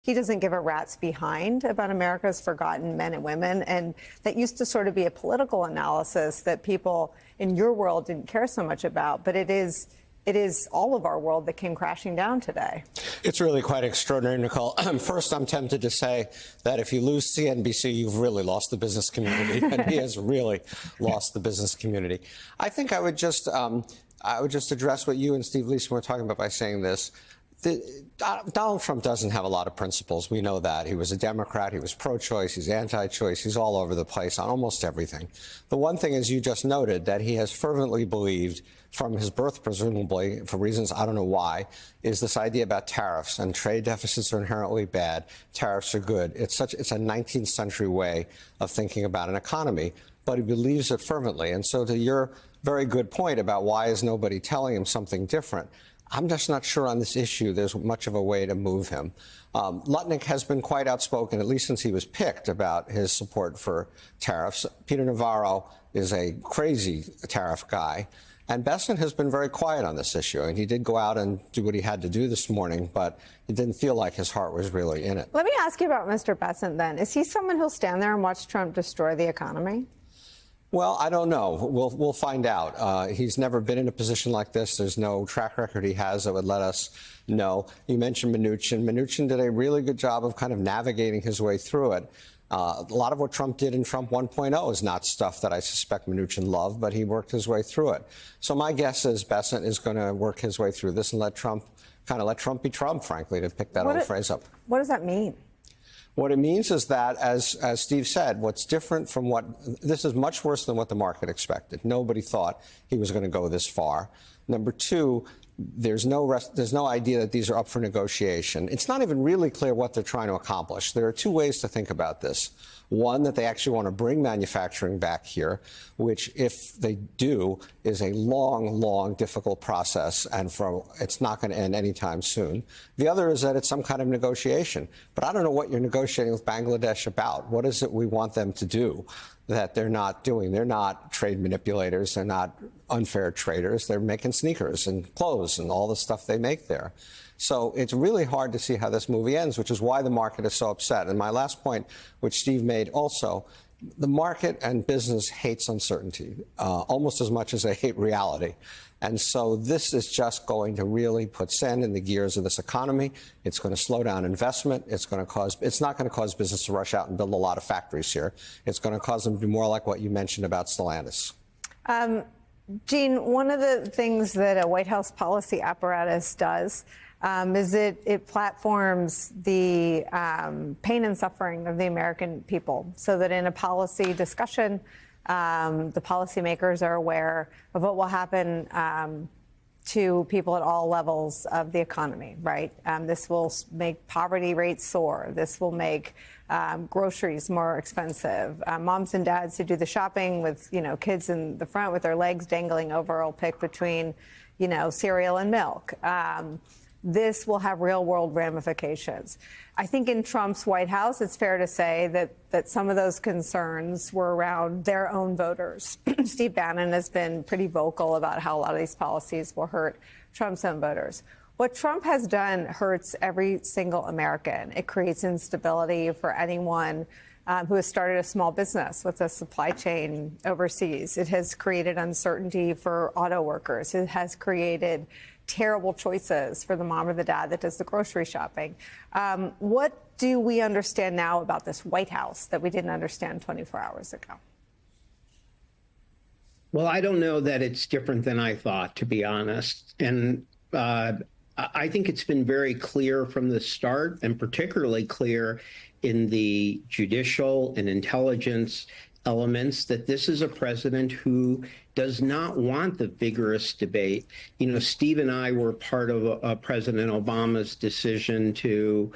he doesn't give a rat's behind about America's forgotten men and women. And that used to sort of be a political analysis that people in your world didn't care so much about. But it is all of our world that came crashing down today. It's really quite extraordinary, Nicole. First, I'm tempted to say that if you lose CNBC, you've really lost the business community, and he has really lost the business community. I think I would just address what you and Steve Leason were talking about by saying this. Donald Trump doesn't have a lot of principles. We know that. He was a Democrat. He was pro-choice. He's anti-choice. He's all over the place on almost everything. The one thing, as you just noted, that he has fervently believed from his birth, presumably, for reasons I don't know why, is this idea about tariffs, and trade deficits are inherently bad. Tariffs are good. It's a 19th century way of thinking about an economy, but he believes it fervently. And so to your very good point about why is nobody telling him something different, I'm just not sure on this issue there's much of a way to move him. Lutnick has been quite outspoken, at least since he was picked, about his support for tariffs. Peter Navarro is a crazy tariff guy. And Bessent has been very quiet on this issue. And he did go out and do what he had to do this morning, but it didn't feel like his heart was really in it. Let me ask you about Mr. Bessent then. Is he someone who'll stand there and watch Trump destroy the economy? Well, I don't know. We'll find out. He's never been in a position like this. There's no track record he has that would let us know. You mentioned Mnuchin. Mnuchin did a really good job of kind of navigating his way through it. A lot of what Trump did in Trump 1.0 is not stuff that I suspect Mnuchin loved, but he worked his way through it. So my guess is Bessent is going to work his way through this and let Trump be Trump, frankly, to pick that old phrase up. What does that mean? What it means is that, as Steve said, what's different from this is much worse than what the market expected. Nobody thought he was going to go this far. Number two, there's no idea that these are up for negotiation. It's not even really clear what they're trying to accomplish. There are two ways to think about this. One, that they actually want to bring manufacturing back here, which, if they do, is a long, long, difficult process, and it's not going to end anytime soon. The other is that it's some kind of negotiation. But I don't know what you're negotiating with Bangladesh about. What is it we want them to do that they're not doing? They're not trade manipulators. They're not unfair traders. They're making sneakers and clothes and all the stuff they make there. So it's really hard to see how this movie ends, which is why the market is so upset. And my last point, which Steve made also, the market and business hates uncertainty almost as much as they hate reality. And so this is just going to really put sand in the gears of this economy. It's going to slow down investment. It's not going to cause business to rush out and build a lot of factories here. It's going to cause them to be more like what you mentioned about Stellantis. Gene, one of the things that a White House policy apparatus does is it platforms the pain and suffering of the American people, so that in a policy discussion, the policymakers are aware of what will happen to people at all levels of the economy, right? This will make poverty rates soar. This will make groceries more expensive. Moms and dads who do the shopping with, kids in the front with their legs dangling over will pick between, cereal and milk. This will have real-world ramifications. I think in Trump's White House, it's fair to say that some of those concerns were around their own voters. Steve Bannon has been pretty vocal about how a lot of these policies will hurt Trump's own voters. What Trump has done hurts every single American. It creates instability for anyone who has started a small business with a supply chain overseas. It has created uncertainty for auto workers. It has created terrible choices for the mom or the dad that does the grocery shopping. What do we understand now about this White House that we didn't understand 24 hours ago? Well, I don't know that it's different than I thought, to be honest. And I think it's been very clear from the start, and particularly clear in the judicial and intelligence elements, that this is a president who does not want the vigorous debate. Steve and I were part of President Obama's decision to,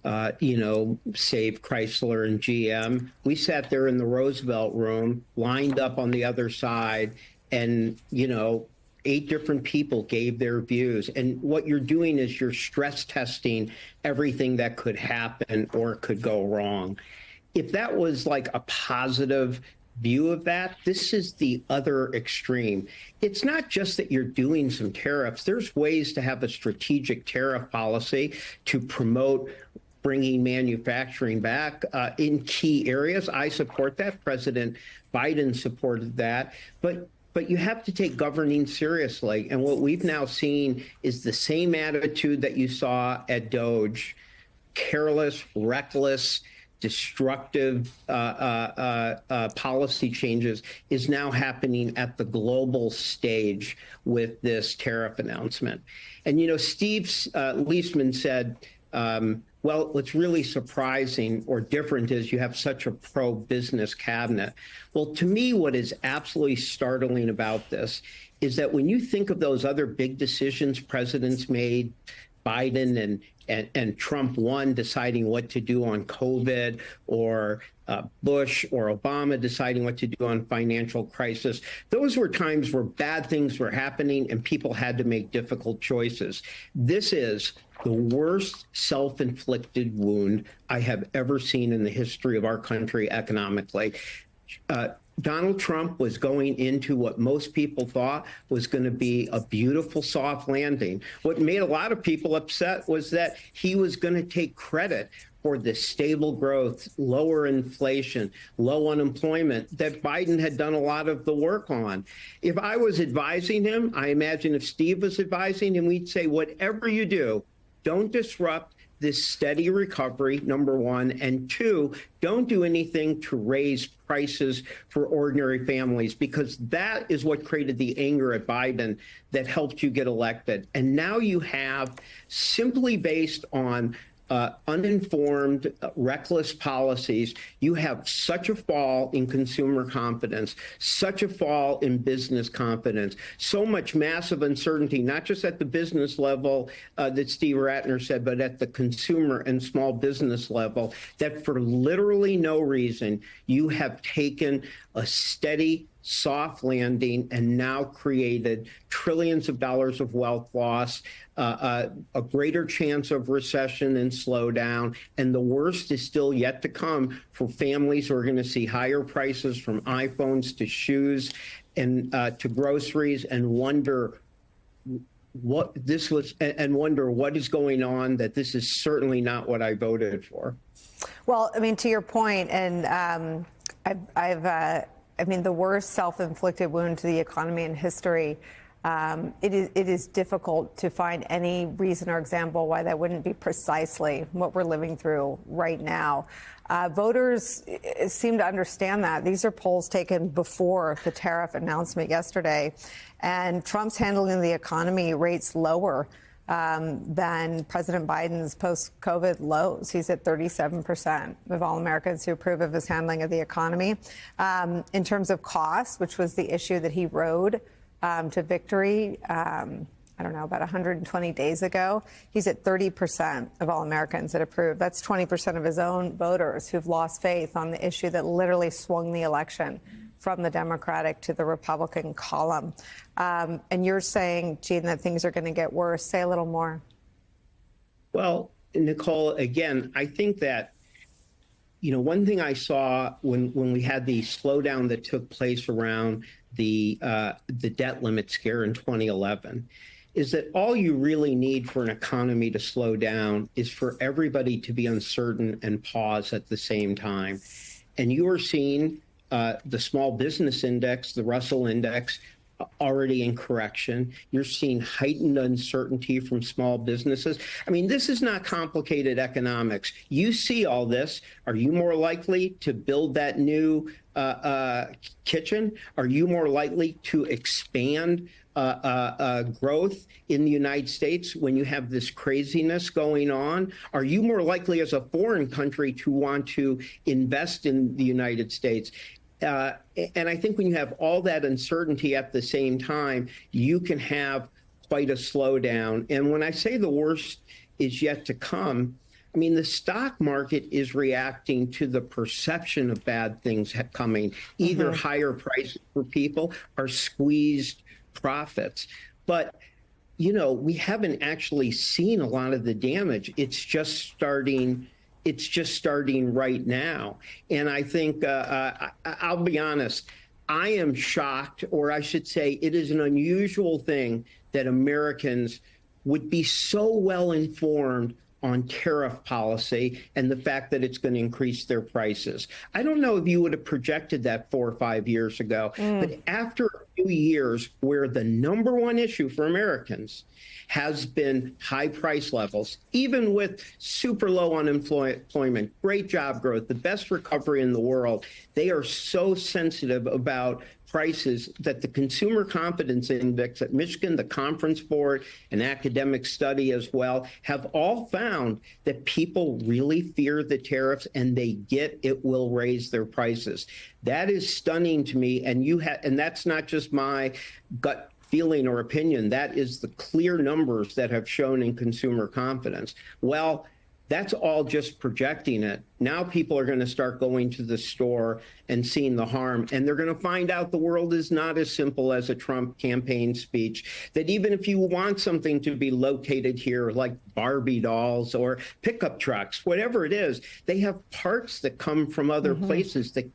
save Chrysler and GM. We sat there in the Roosevelt room, lined up on the other side, and, 8 different people gave their views. And what you're doing is you're stress testing everything that could happen or could go wrong. If that was like a positive view of that, this is the other extreme. It's not just that you're doing some tariffs. There's ways to have a strategic tariff policy to promote bringing manufacturing back in key areas. I support that. President Biden supported that. But you have to take governing seriously. And what we've now seen is the same attitude that you saw at Doge: careless, reckless, destructive policy changes is now happening at the global stage with this tariff announcement. And, you know, Steve Leisman said, well, what's really surprising or different is you have such a pro-business cabinet. Well, to me, what is absolutely startling about this is that when you think of those other big decisions presidents made, Biden and Trump one deciding what to do on COVID, or Bush or Obama deciding what to do on financial crisis, those were times where bad things were happening and people had to make difficult choices. This is the worst self-inflicted wound I have ever seen in the history of our country economically. Donald Trump was going into what most people thought was going to be a beautiful soft landing. What made a lot of people upset was that he was going to take credit for the stable growth, lower inflation, low unemployment that Biden had done a lot of the work on. If I was advising him, I imagine if Steve was advising him, we'd say, whatever you do, don't disrupt this steady recovery, number one, and two, don't do anything to raise prices for ordinary families, because that is what created the anger at Biden that helped you get elected. And now you have, simply based on uninformed, reckless policies, you have such a fall in consumer confidence, such a fall in business confidence, so much massive uncertainty, not just at the business level that Steve Ratner said, but at the consumer and small business level, that for literally no reason, you have taken a steady, soft landing and now created trillions of dollars of wealth loss, a greater chance of recession and slowdown. And the worst is still yet to come for families who are going to see higher prices from iPhones to shoes and to groceries, and wonder what this was, and wonder what is going on, that this is certainly not what I voted for. Well, I mean, to your point, and I mean, the worst self-inflicted wound to the economy in history. It is difficult to find any reason or example why that wouldn't be precisely what we're living through right now. Voters seem to understand that. These are polls taken before the tariff announcement yesterday, and Trump's handling the economy rates lower than President Biden's post-COVID lows. He's at 37% of all Americans who approve of his handling of the economy. In terms of cost, which was the issue that he rode to victory, I don't know, about 120 days ago, he's at 30% of all Americans that approve. That's 20% of his own voters who've lost faith on the issue that literally swung the election from the Democratic to the Republican column. And you're saying, Gene, that things are going to get worse. Say a little more. Well, Nicole, again, I think that, you know, one thing I saw when we had the slowdown that took place around the debt limit scare in 2011 is that all you really need for an economy to slow down is for everybody to be uncertain and pause at the same time. And you are seeing the small business index, the Russell index, already in correction. You're seeing heightened uncertainty from small businesses. I mean, this is not complicated economics. You see all this. Are you more likely to build that new kitchen? Are you more likely to expand growth in the United States when you have this craziness going on? Are you more likely as a foreign country to want to invest in the United States? And I think when you have all that uncertainty at the same time, you can have quite a slowdown. And when I say the worst is yet to come, I mean, the stock market is reacting to the perception of bad things coming, either higher prices for people or squeezed profits. But, you know, we haven't actually seen a lot of the damage. It's just starting right now. And I think, I'll be honest, I am shocked, or I should say it is an unusual thing that Americans would be so well informed on tariff policy and the fact that it's going to increase their prices. I don't know if you would have projected that 4 or 5 years ago, but after a few years where the number one issue for Americans has been high price levels, even with super low unemployment, great job growth, the best recovery in the world, they are so sensitive about prices that the Consumer Confidence Index at Michigan, the Conference Board, an academic study as well, have all found that people really fear the tariffs and they get it will raise their prices. That is stunning to me. And that's not just my gut feeling or opinion. That is the clear numbers that have shown in consumer confidence. Well, that's all just projecting it. Now people are going to start going to the store and seeing the harm, and they're going to find out the world is not as simple as a Trump campaign speech, that even if you want something to be located here, like Barbie dolls or pickup trucks, whatever it is, they have parts that come from other places that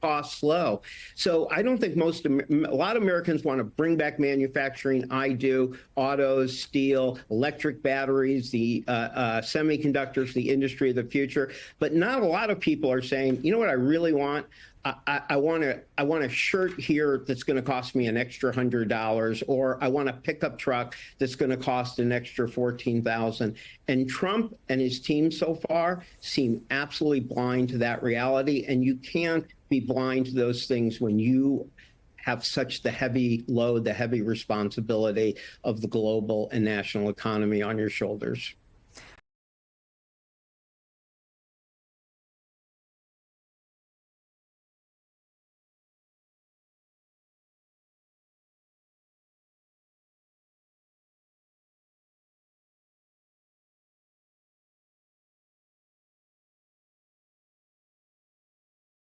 costs low. So I don't think a lot of Americans want to bring back manufacturing. I do. Autos, steel, electric batteries, the semiconductors, the industry of the future. But not a lot of people are saying, you know what I really want? I want a shirt here that's going to cost me an extra $100, or I want a pickup truck that's going to cost an extra $14,000. And Trump and his team so far seem absolutely blind to that reality. And you can't be blind to those things when you have such the heavy load, the heavy responsibility of the global and national economy on your shoulders.